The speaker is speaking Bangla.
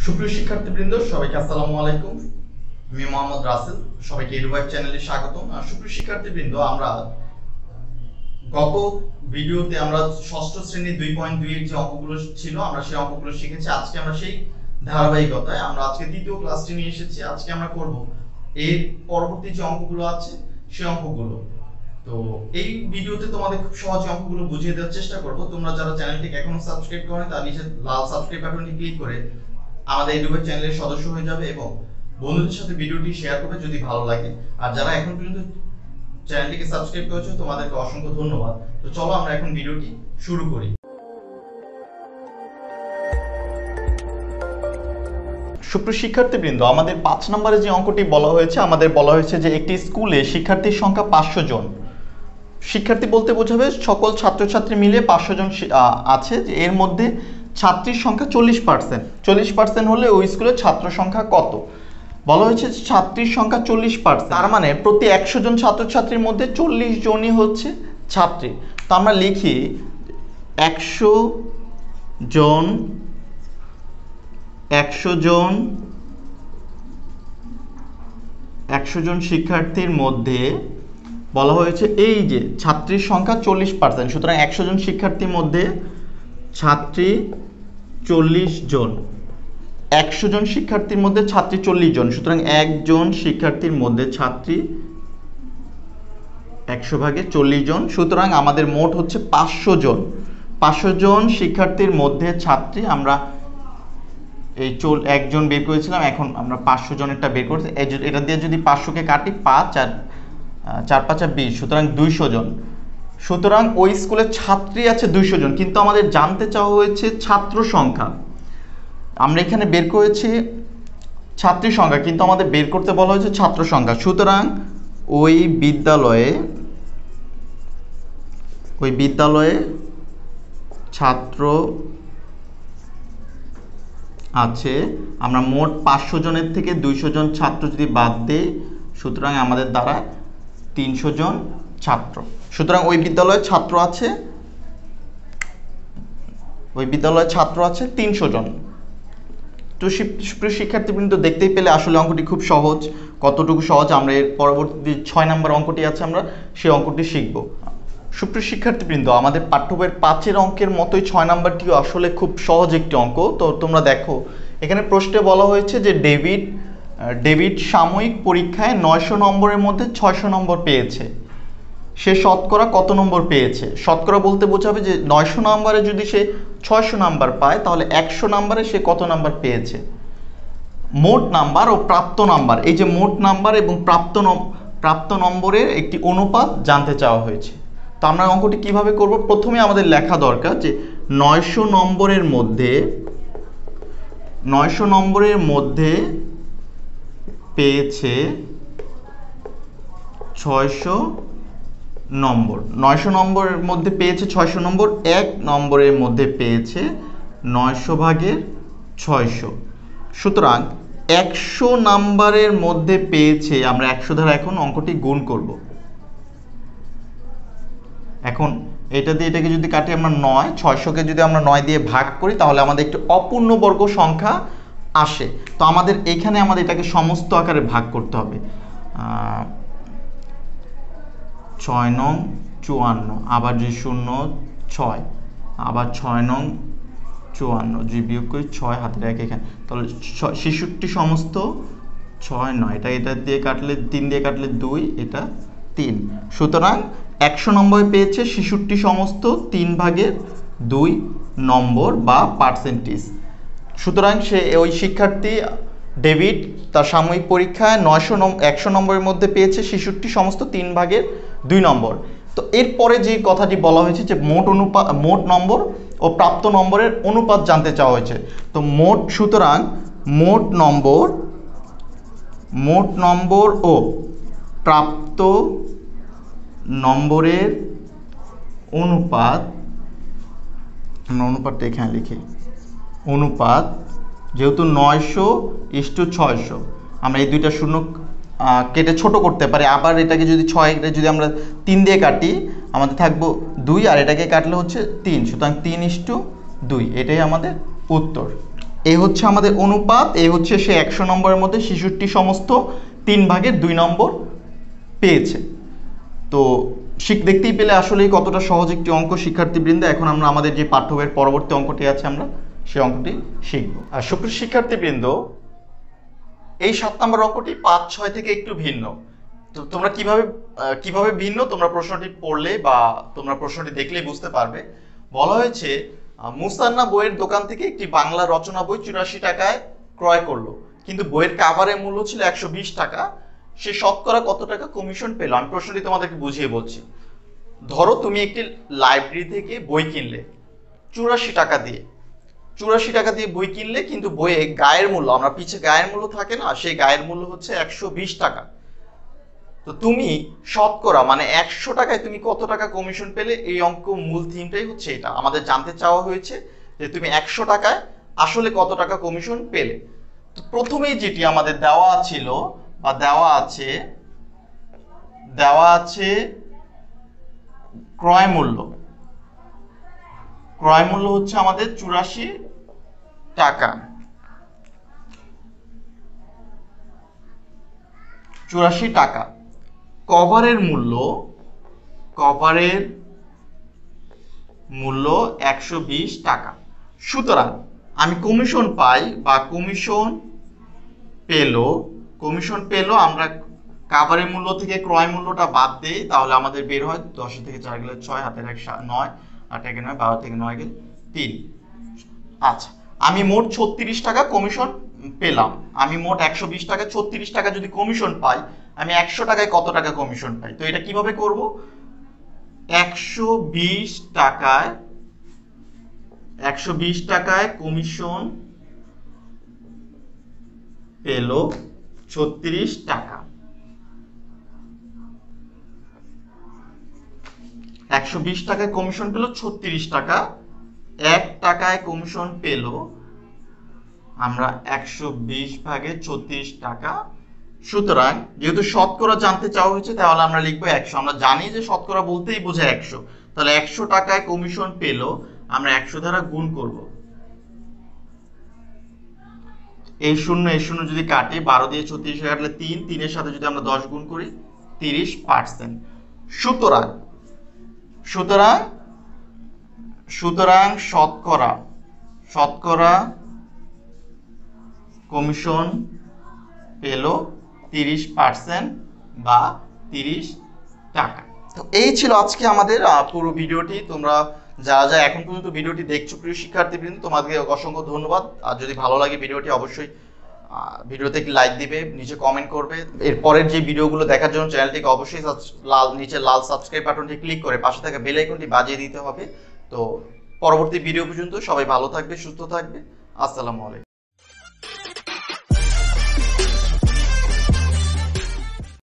সুপ্রিয় শিক্ষার্থীবৃন্দ, সবাইকে আসসালামু আলাইকুম। আমি মোহাম্মদ রাসেল, সবাইকে EDUVIVE চ্যানেলে স্বাগতম। সুপ্রিয় শিক্ষার্থীবৃন্দ, আমরা গত ভিডিওতে আমরা ষষ্ঠ শ্রেণী 2.2 এর যে অঙ্কগুলো ছিল আমরা সেই অঙ্কগুলো শিখেছি। আজকে আমরা সেই ধারাবাহিকতায় আমরা আজকে তৃতীয় ক্লাসটি নিয়ে এসেছি। আজকে আমরা করব এর পরবর্তী যে অঙ্কগুলো আছে সেই অঙ্কগুলো। তো এই ভিডিওতে তোমাদের খুব সহজে অঙ্কগুলো বুঝিয়ে দেওয়ার চেষ্টা করব। তোমরা যারা চ্যানেলটিকে এখনো সাবস্ক্রাইব করোনি তারা নিচে লাল সাবস্ক্রাইব বাটনটি ক্লিক করে আমাদের EDUVIVE চ্যানেলের সদস্য হয়ে যাবে এবং বন্ধুদের সাথে ভিডিওটি শেয়ার করবে যদি ভালো লাগে। আর যারা এখন পর্যন্ত চ্যানেলটিকে সাবস্ক্রাইব করেছো তোমাদেরকে অসংখ্য ধন্যবাদ। তো চলো আমরা এখন ভিডিওটি শুরু করি। সুপ্রিয় শিক্ষার্থীবৃন্দ, আমাদের 5 নম্বরে যে অঙ্কটি বলা হয়েছে, আমাদের বলা হয়েছে যে একটি স্কুলে শিক্ষার্থীর সংখ্যা 500 জন। শিক্ষার্থী বলতে বোঝাবে সকল ছাত্রছাত্রী মিলে 500 জন আছে। এর মধ্যে ছাত্রীর সংখ্যা 40%। 40% হলে ওই স্কুলের ছাত্র সংখ্যা কত? বলা হয়েছে ছাত্রীর সংখ্যা 40%, তার মানে প্রতি 100 জন ছাত্রছাত্রীর মধ্যে 40 জনই হচ্ছে ছাত্রী। তো আমরা লিখি 100 জন শিক্ষার্থীর মধ্যে বলা হয়েছে এই যে ছাত্রীর সংখ্যা 40%। সুতরাং 100 জন শিক্ষার্থীর মধ্যে ছাত্রী 40 জন। 100 জন শিক্ষার্থীর মধ্যে ছাত্রী 40 জন। সুতরাং একজন শিক্ষার্থীর মধ্যে ছাত্রী 100 ভাগে 40 জন। সুতরাং আমাদের মোট হচ্ছে 500 জন। 500 জন শিক্ষার্থীর মধ্যে ছাত্রী, আমরা এই একজন বের করেছিলাম, এখন আমরা 500 জনেরটা বের করছি। এটা দিয়ে যদি 500কে কাটি 5 আর 4 5 20, সুতরাং 200 জন। সুতরাং ওই স্কুলে ছাত্রী আছে 200 জন, কিন্তু আমাদের জানতে চাওয়া হয়েছে ছাত্র সংখ্যা। আমরা এখানে বের করেছি ছাত্রী সংখ্যা, কিন্তু আমাদের বের করতে বলা হয়েছে ছাত্র সংখ্যা। সুতরাং ওই বিদ্যালয়ে ছাত্র আছে, আমরা মোট 500 জনের থেকে 200 জন ছাত্র যদি বাদ দিই, সুতরাং আমাদের দ্বারা 300 জন ছাত্র। সুতরাং ওই বিদ্যালয়ে ছাত্র আছে 300 জন। তো সুপ্রিয় শিক্ষার্থীবৃন্দ, দেখতেই পেলে আসলে অঙ্কটি খুব সহজ। কতটুকু সহজ আমরা এর পরবর্তী 6 নম্বর অঙ্কটি আছে, আমরা সেই অঙ্কটি শিখব। সুপ্রিয় শিক্ষার্থীবৃন্দ, আমাদের পাঠ্য বইয়ের 5 অঙ্কের মতোই 6 নম্বরটিও আসলে খুব সহজ একটি অঙ্ক। তো তোমরা দেখো, এখানে প্রশ্নে বলা হয়েছে যে ডেভিড সাময়িক পরীক্ষায় 900 নম্বরের মধ্যে 600 নম্বর পেয়েছে। সে শতকরা কত নম্বর পেয়েছে? শতকরা বলতে বোঝাবে যে 900 নম্বরে যদি সে 600 নাম্বার পায়, তাহলে 100 নম্বরে সে কত নাম্বার পেয়েছে। মোট নাম্বার ও প্রাপ্ত নাম্বার, এই যে মোট নাম্বার এবং প্রাপ্ত নম্বরের একটি অনুপাত জানতে চাওয়া হয়েছে। তো আমরা অঙ্কটি কিভাবে করব? প্রথমে আমাদের লেখা দরকার যে 900 নম্বরের মধ্যে পেয়েছে 600 নম্বর। 900 নম্বরের মধ্যে পেয়েছে 600 নম্বর। 1 নম্বরের মধ্যে পেয়েছে 900 ভাগের 600। সুতরাং 100 নাম্বারের মধ্যে পেয়েছে, আমরা 100 দ্বারা এখন অঙ্কটি গুণ করব। এখন এটা দিয়ে এটাকে যদি কাটি আমরা 9, 600কে যদি আমরা 9 দিয়ে ভাগ করি, তাহলে আমাদের একটি অপূর্ণবর্গ সংখ্যা আসে। তো আমাদের এখানে এটাকে সমস্ত আকারে ভাগ করতে হবে। 6 নং 54, আবার যে 0 6, আবার 6 নং 54, যদি বিয়োগ করি 6 হাতে রেখে এখানে, তাহলে 66 সমস্ত 6 9, এটা দিয়ে কাটলে 3 দিয়ে কাটলে 2, এটা 3। সুতরাং 100 নম্বরে পেয়েছে 66 সমস্ত 3 ভাগের 2 নম্বর বা পার্সেন্টেজ। সুতরাং ওই শিক্ষার্থী ডেভিড তার সাময়িক পরীক্ষায় 100 নম্বরের মধ্যে পেয়েছে 66 সমস্ত 3 ভাগের 2 নম্বর। তো এরপরে যে কথাটি বলা হয়েছে যে মোট নম্বর ও প্রাপ্ত নম্বরের অনুপাত জানতে চাওয়া হয়েছে। তো সুতরাং মোট নম্বর ও প্রাপ্ত নম্বরের অনুপাত, আমরা অনুপাতটা এখানে লিখি। অনুপাত যেহেতু 900:600, আমরা এই দুইটা শূন্য কেটে ছোট করতে পারি। আবার এটাকে যদি 6 যদি আমরা 3 দিয়ে কাটি, আমাদের থাকবো 2, আর এটাকে কাটলে হচ্ছে 3। সুতরাং 3:2, এটাই আমাদের উত্তর। এই হচ্ছে আমাদের অনুপাত, এই হচ্ছে সে 100 নম্বরের মধ্যে 66 সমস্ত 3 ভাগের 2 নম্বর পেয়েছে। তো দেখতেই পেলে আসলে কতটা সহজ একটি অঙ্ক শিক্ষার্থীবৃন্দ। এখন আমরা আমাদের যে পাঠ্য বইয়ের পরবর্তী অঙ্কটি আছে আমরা সেই অঙ্কটি শিখব। আর সুপ্রিয় শিক্ষার্থীবৃন্দ, এই 7 নম্বর অঙ্কটি 5, 6 থেকে একটু ভিন্ন। তো তোমরা কিভাবে ভিন্ন তোমরা প্রশ্নটি পড়লে বা তোমরা প্রশ্নটি দেখলেই বুঝতে পারবে। বলা হয়েছে মুসান্না বইয়ের দোকান থেকে একটি বাংলা রচনা বই 84 টাকায় ক্রয় করলো, কিন্তু বইয়ের কাভারের মূল্য ছিল 120 টাকা। সে শতকরা কত টাকা কমিশন পেল? আমি প্রশ্নটি তোমাদেরকে বুঝিয়ে বলছি। ধরো তুমি একটি লাইব্রেরি থেকে বই কিনলে 84 টাকা দিয়ে, 84 টাকা দিয়ে বই কিনলে, কিন্তু বইয়ে গায়ের মূল্য, আমরা পিছে গায়ের মূল্য থাকে না, সেই গায়ের মূল্য হচ্ছে 120 টাকা। তো তুমি শতকরা মানে 100 টাকায় তুমি কত টাকা কমিশন পেলে? এই অঙ্ক মূল থিমটাই হচ্ছে এটা। আমাদের জানতে চাওয়া হয়েছে যে তুমি 100 টাকায় আসলে কত টাকা কমিশন পেলে। তো প্রথমেই যেটি আমাদের দেওয়া ছিল বা দেওয়া আছে ক্রয় মূল্য হচ্ছে আমাদের 84 টাকা। 84 টাকা। কভারের মূল্য 120 টাকা। সুতরাং আমি কমিশন পাই বা কমিশন পেলো আমরা কাভারের মূল্য থেকে ক্রয় মূল্যটা বাদ দেই, তাহলে আমাদের বের হয় 10 থেকে 4 গেলে 6, হাতের 1 9, 8 একে 9, 12 থেকে 9 গেলে 3। আচ্ছা, আমি মোট 36 টাকা কমিশন পেলাম। আমি মোট 120 টাকা 36 টাকা যদি কমিশন পাই, আমি 100 টাকায় কত টাকা কমিশন পাই? তো এটা কিভাবে করব? 120 টাকায় কমিশন পেল 36 টাকা। 120 টাকায় কমিশন পেল 36 টাকা। 1 টাকায় কমিশন পেল আমরা 120 ভাগে 36 টাকা। সুতরাং যেহেতু শতকরা জানতে চাওয়া হয়েছে, তাহলে আমরা লিখবো 100। আমরা জানি যে শতকরা বলতেই বোঝায় 100। তাহলে 100 টাকায় কমিশন পেল, আমরা 100 দ্বারা গুণ করব। এই শূন্য যদি কাটি, 12 দিয়ে 36 কাটলে 3, 3 এর সাথে যদি আমরা 10 গুণ করি 30%। সুতরাং শতকরা কমিশন পেল 30% বা 30 টাকা। তো এই ছিল আজকে আমাদের পুরো ভিডিওটি। তোমরা যারা এখন পর্যন্ত ভিডিওটি দেখছো প্রিয় শিক্ষার্থীবৃন্দ, তোমাদেরকে অসংখ্য ধন্যবাদ। আর যদি ভালো লাগে ভিডিওটি, অবশ্যই ভিডিওতে একটি লাইক দিবে, নিচে কমেন্ট করবে। এর পরের যে ভিডিওগুলো দেখার জন্য চ্যানেলটিকে অবশ্যই নিচে লাল সাবস্ক্রাইব বাটনটি ক্লিক করে পাশে থাকা বেল আইকনটি বাজিয়ে দিতে হবে। তো পরবর্তী ভিডিও পর্যন্ত সবাই ভালো থাকবে, সুস্থ থাকবে। আসসালামু আলাইকুম।